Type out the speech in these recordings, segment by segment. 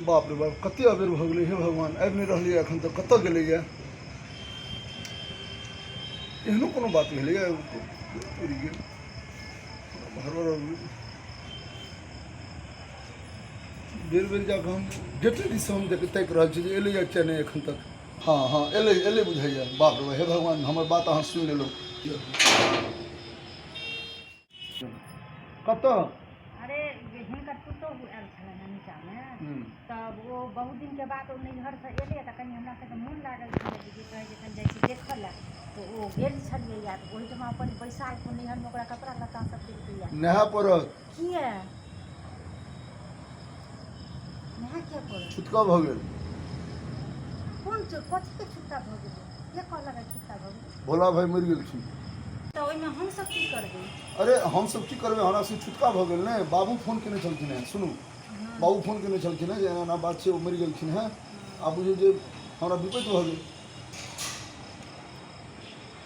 बाप रे बाप कते अबेर भ गेलै हे भगवान आबि नहीं रहलियै एखन तक कतऽ गेलैया एहनो कोनो बात भेलैया उड़ि गेल भरवर बेर बेर जाकऽ हम गेटे दिस हम ताकि रहल छी जे एलैया किया नहीं एखन तक हाँ हाँ एलै एलै बुझाइया बाप रे हे भगवान हमर बात अहाँ सुनि लेलहुँ कतऽ अरे हिनकर पुतोहु आयल छलनि नीचा में तब वो बहुत दिन के बाद नैहर से एलै तऽ कनि हमरा सबके मोन लागल छलै जे कहै छै कनि जाइ छी देखऽ लए तऽ ओ गेल छलियै या तऽ ओहिठमा अपन बैसाल को नैहर में ओकरा कपड़ा लत्ता सब देख दिया नहा पड़त किया नहा किया पड़त छुटका भऽ गेल कोन कथी के छुट्टा भऽ गेलै के कहलक छुट्टा भऽ गेलै भोला भाई मरि गेलखिन तऽ ओहिमे हमसब की करबै अरे हम सब की करबै हमरा से छुटका भऽ गेल ने बाबू फोन केने छलखिन हैं सुनू बाबू फोन केने छलखिन हैं जे एना एना बात छै ओ मरि गेलखिन हैं आ बुझियौ जे हमरा विपत्ति भऽ गेल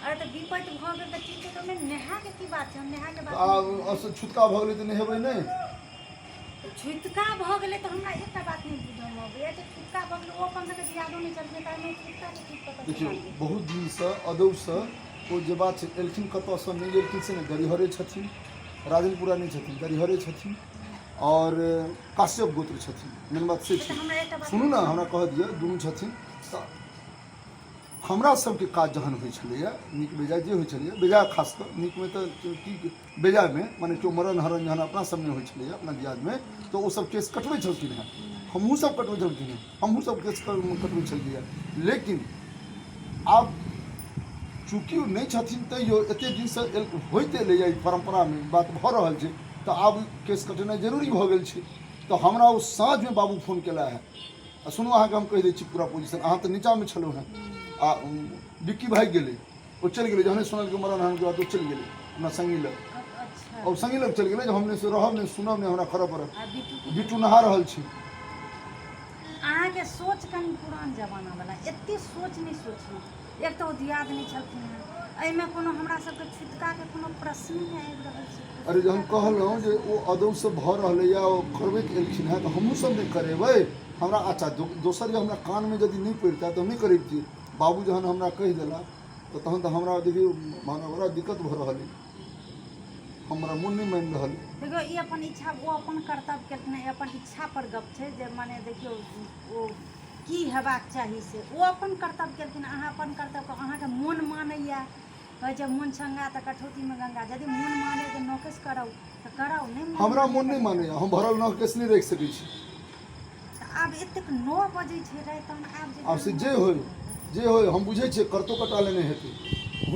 अरे तऽ विपत्ति भऽ गेल तऽ ठीक छै तऽ ओहिमे नहाके की बात छै हम नहाके बात आ छुटका भऽ गेलै तऽ नहेबै नहि छुटका भऽ गेलै तऽ हमरा एकटा बात नहि बुझल अबैया जे छुटका भऽ गेलै ओ अपन सबके यादो नहि चलतै तऽ एहिमे छुटका के ठीक पता देखियौ बहुत दिनसँ अदौसँ ओ जे बात छै एलखिन कतऽसँ नहि गेलखिन से ने गरीहरे छथिन राजनपुरा नहीं छथिन गरीहरे छथिन और काश्यप गोत्र छथिन मेन बात से छै सुनू ने हमरा कह दिअ दुनू छथिन तऽ हमरा सबके काज जहन होइ छलैया नीक बेजाय जे होइ छलैया बेजाय खास कऽ नीकमे तऽ की बेजायमे मने केओ मरण हरण जहन अपना सबमे होइ छलैया अपना दियादमे तऽ ओ सब केस कटबै छलखिन हेँ हमहूँ सब कटबै छलखिन हेँ हमहूँ सब केस कटबै छलियै लेकिन आब चूँकि ओ नहीं छथिन तैयो एतेक दिनसँ होइत एलैया ई परम्परामे बात भऽ रहल छै तऽ आब केस कटेनाइ जरूरी भऽ गेल छै तऽ हमरा ओ साँझमे बाबू फोन केला है आ सुनू अहाँके हम कहि दै छी पूरा पोजिशन अहाँ तऽ नीचाँमे छलहुँ हेँ आ बिक्की भागि गेलै ओ चलि गेलै जहने सुनलकै मरण हरणके बाद ओ चलि गेलै अपना संगी लग और संगी लग चलि गेलै जे हम नहि से रहब नहि सुनब नहि हमरा करऽ पड़त बिट्टू नहा रहल छी अहाँके सोच कनि पुरान जमाना वाला एते सोच नहीं सोचियौ एक तो दियाद नहीं छलखिन हैं एहिमे कोनो हमरा सबके छुटका के कोनो प्रश्न नहीं आबि रहल छै अरे जहन कहलहुँ जे ओ अदौसँ भऽ रहलैया ओ करबैत एलखिन हेँ तऽ हमहूँ सब नहि करेबै हमरा अच्छा दोसर जे हमरा कानमे यदि नहि पड़ितै तऽ हम नहि करैबतियै बाबू जहन हमरा कहि देला तऽ तहन तऽ हमरा देखियौ हमरा बड़ा दिक्कत भऽ रहल अइ हमरा मोन नहीं मानि रहल देखियौ ई अपन इच्छा ओ अपन कर्तव्य केलखिन अपन इच्छा पर गप छै जे माने देखियौ ओ की हेबाक चाही से ओ अपन कर्तव्य केलखिन अहाँ अपन कर्तव्य अहाँके मोन मानैया कहै छै मोन छंगा तऽ कठौतीमे गंगा यदि मोन माने जे नौकेश कराउ तऽ कराउ नहीं हमरा मोन नहीं मानैया हम भरल नौकेश नहीं राखि सकै छी आब एतेक 9 बजे छै राति तहन आब से जे होय हम बुझै छियै करतो कटा लेने हेतै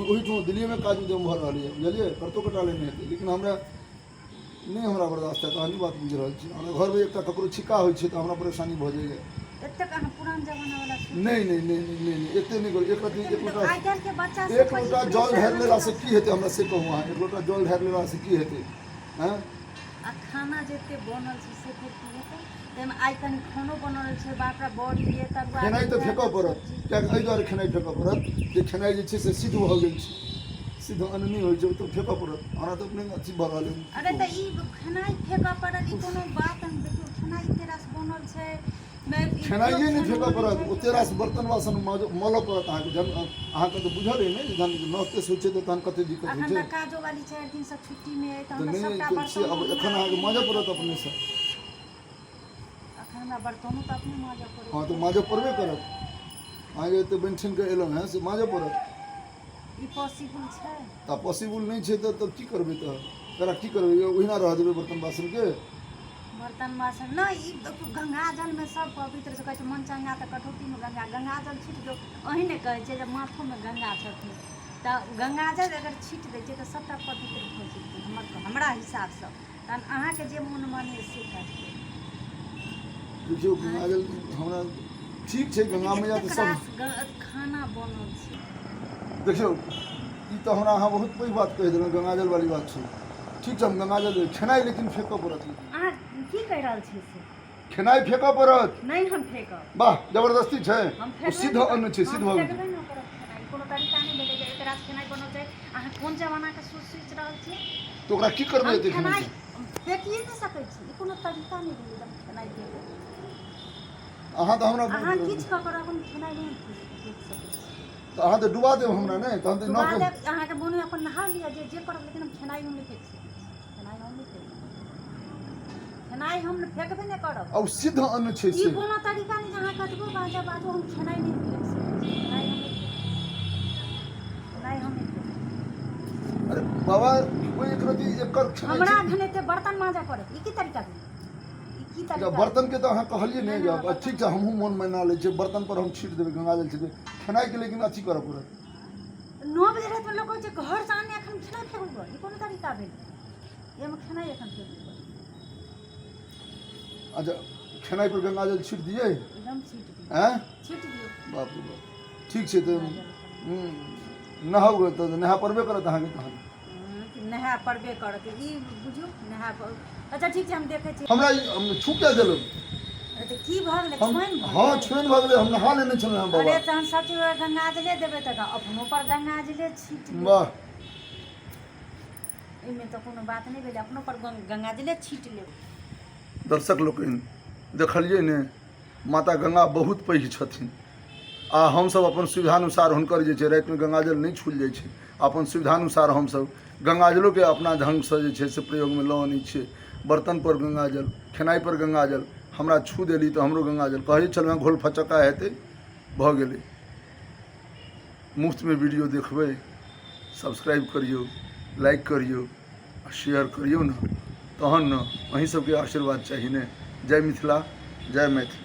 ओहिठाम दिल्लीमे काज उद्यम भऽ रहल यऽ बुझलियै करतो कटा लेने हेतै लेकिन हमरा नहीं हमरा बर्दाश्त है तऽ अहीं बात बुझि रहल छी हमरा घरमे एकटा ककरो छिक्का होइ छै तऽ हमरा परेशानी भऽ जाइए एतेक अहाँ पुरान जमाना वाला नहीं एते नहीं करू एक लोटा आइ काल्हि के बच्चा एक लोटा जल ढारि लेलासँ की हेतै हमरा से कहू अहाँ एक लोटा जल ढारि लेलासँ की हेतै हैं आ खाना जते बनल छै से फेर की हेतै ताहिमे आइ कनि खानो बनल छै बापरा बड़ी ये तरुआ खेनाइ तऽ फेकऽ पड़त किएकि एहि दुआरे खेनाइ फेकऽ पड़त जे खेनाइ जे छै से सिद्ध भऽ गेल छै सिद्ध अन्न नहि होइ छै तऽ फेकऽ पड़त हमरा तऽ अपने अथी भऽ रहल है अरे तऽ ई खेनाइ फेकऽ पड़त ई कोनो बात नहि देखियौ खेनाइ एते रास बनल छै खेनाइए नहीं फेकऽ पड़त ओते रास बर्तन बासन मलऽ पड़त अहाँके तऽ बुझल अइ ने जहन नौकेश होइ छै तऽ तहन कते दिक्कत होइ छै काजो वाली 4 दिन से छुट्टी में है तऽ नहीं से अब एखन अहाँके माजऽ पड़त अपनेसँ अखन हमरा बर्तनो तऽ अपने माजऽ पड़त हाँ तऽ माजऽ पड़बे करत अहाँ जे एते बनि ठनि कऽ एलहुँ हैं से माजऽ पड़त ई पॉसिबल छै तऽ पॉसिबल नहीं छै तऽ की करबै तऽ तोरा की करबै ओहिना रह देबै बर्तन बासनके बर्तन बासन नहीं ई देखियौ गंगा जलमे सब पवित्र से कहै छै मन चंगा तऽ कठौतीमे गंगा जल छीट दियौ अहीं ने कहै छै जे माथोमे गंगा छथिन तऽ गंगा जल अगर छीट दै छै तऽ सबटा पवित्र भऽ जेतै हमरा हिसाबसँ तहन अहाँके जे मोन माने से काज देखियौ गंगा जल हमरा ठीक छै गंगा मैया तऽ सब खाना बनल छै देखियौ ई तऽ हमरा अहाँ बहुत पैघ बात कहि देलहुँ गंगा जल वाली बात छै ठीक छै हम गंगा जल खेनाइ लेकिन फेकऽ पड़त अहाँ की कहि रहल छी से खेनाइ फेकऽ पड़त नहीं हम फेंकब वाह जबरदस्ती छै हम ओ सिद्ध अन्न छै सिद्ध भऽ गेल कोनो तरीका नहीं भेलै जे एकरा खेनाइ बनल छै अहाँ कोन जमानाके सोचि रहल छी तऽ ओकरा की करबै एते खेनाइ फेकिए नहीं सकै छी ई कोनो तरीका नहीं भेलै एकदम खेनाइ फेके अहाँ तो हमरा अहाँ किछु ककर अपन खेनाइ नहीं फेक सकै छी तो अहाँ तो डुबा देब हमरा नहीं तहन तो डुबा नौकर देब अहाँके बोनू अपन नहा लिअ जे करब लेकिन हम खेनाइ हम नहीं फेक सकै छी खेनाइ हम नहीं फेक खेनाइ हम फेकबे नहीं करब अब सिद्ध अन्न छै ई से कोनो तरीका नहीं अहाँ कतबो बाजा बाजू हम खेनाइ नहीं फेक सकै छी खेनाइ हम नहीं फेक अरे बाबा कोई एक रति एकर खेनाइ हमरा छै। घने ते बर्तन मांजा पड़त ई की तरीका भेलै ई की अच्छा, तरीका बर्तन के तो अहाँ कहलिए नहीं नहीं, जब बर्तन- ठीक छै हमहूँ मोन मना लै छियै बर्तन पर हम छीट देबै गंगाजल छीट देबै खेनाइ के लेकिन अथी करऽ पड़त 9 बजे रात में लोग कहै छै घर से आने एखन खेनाइ फेकबै ई कोनो तरीका भेलै एमे खेनाइ एखन फेकबै अच्छा खेनाइ पर गंगाजल छीट दियै एकदम छीट दियौ हैं छीट दियौ बाप रे बाप ठीक छै तो नहाओगे तो नहा पड़बे करत अहाँके तहन नहा पड़बे करत ई बुझियौ नहा अच्छा ठीक छै हम देखै छी हमरा हम छू क्या देलक तऽ की भऽ गेलै हम छोइन भऽ हाँ गेलै? छुइन भऽ गेलै हम नहा लेने छलहुँ हैं अरे बाबा तहन सब चीज गंगाजले देबै तऽ अपनो पर गंगाजले छीट दियौ वाह एहिमे तऽ कोनो बात नहि भेलै अपनो पर गंगाजले छीट लेबै दर्शक लोकनि देखलियै ने माता गंगा बहुत पैघ छथिन आ हमसब अपन सुविधानुसार हुनकर जे छै रातिमे गंगाजल नहीं छूल जाइ छै अपन सुविधानुसार हमसब गंगाजलोके अपना ढङ्गसँ जे छै से प्रयोगमे लऽ आनै छियै बर्तन पर गंगाजल खेनाइ पर गंगाजल हमरा छू देली तऽ हमरो गंगाजल कहै छलहुँ घोल फचक्का हेतै भऽ गेलै मुफ्तमे वीडियो देखबै सब्सक्राइब करियौ लाइक करियौ आ शेयर करियौ ने तहन ने अहीं सबके आशीर्वाद चाही ने जय मिथिला जय मैथिली।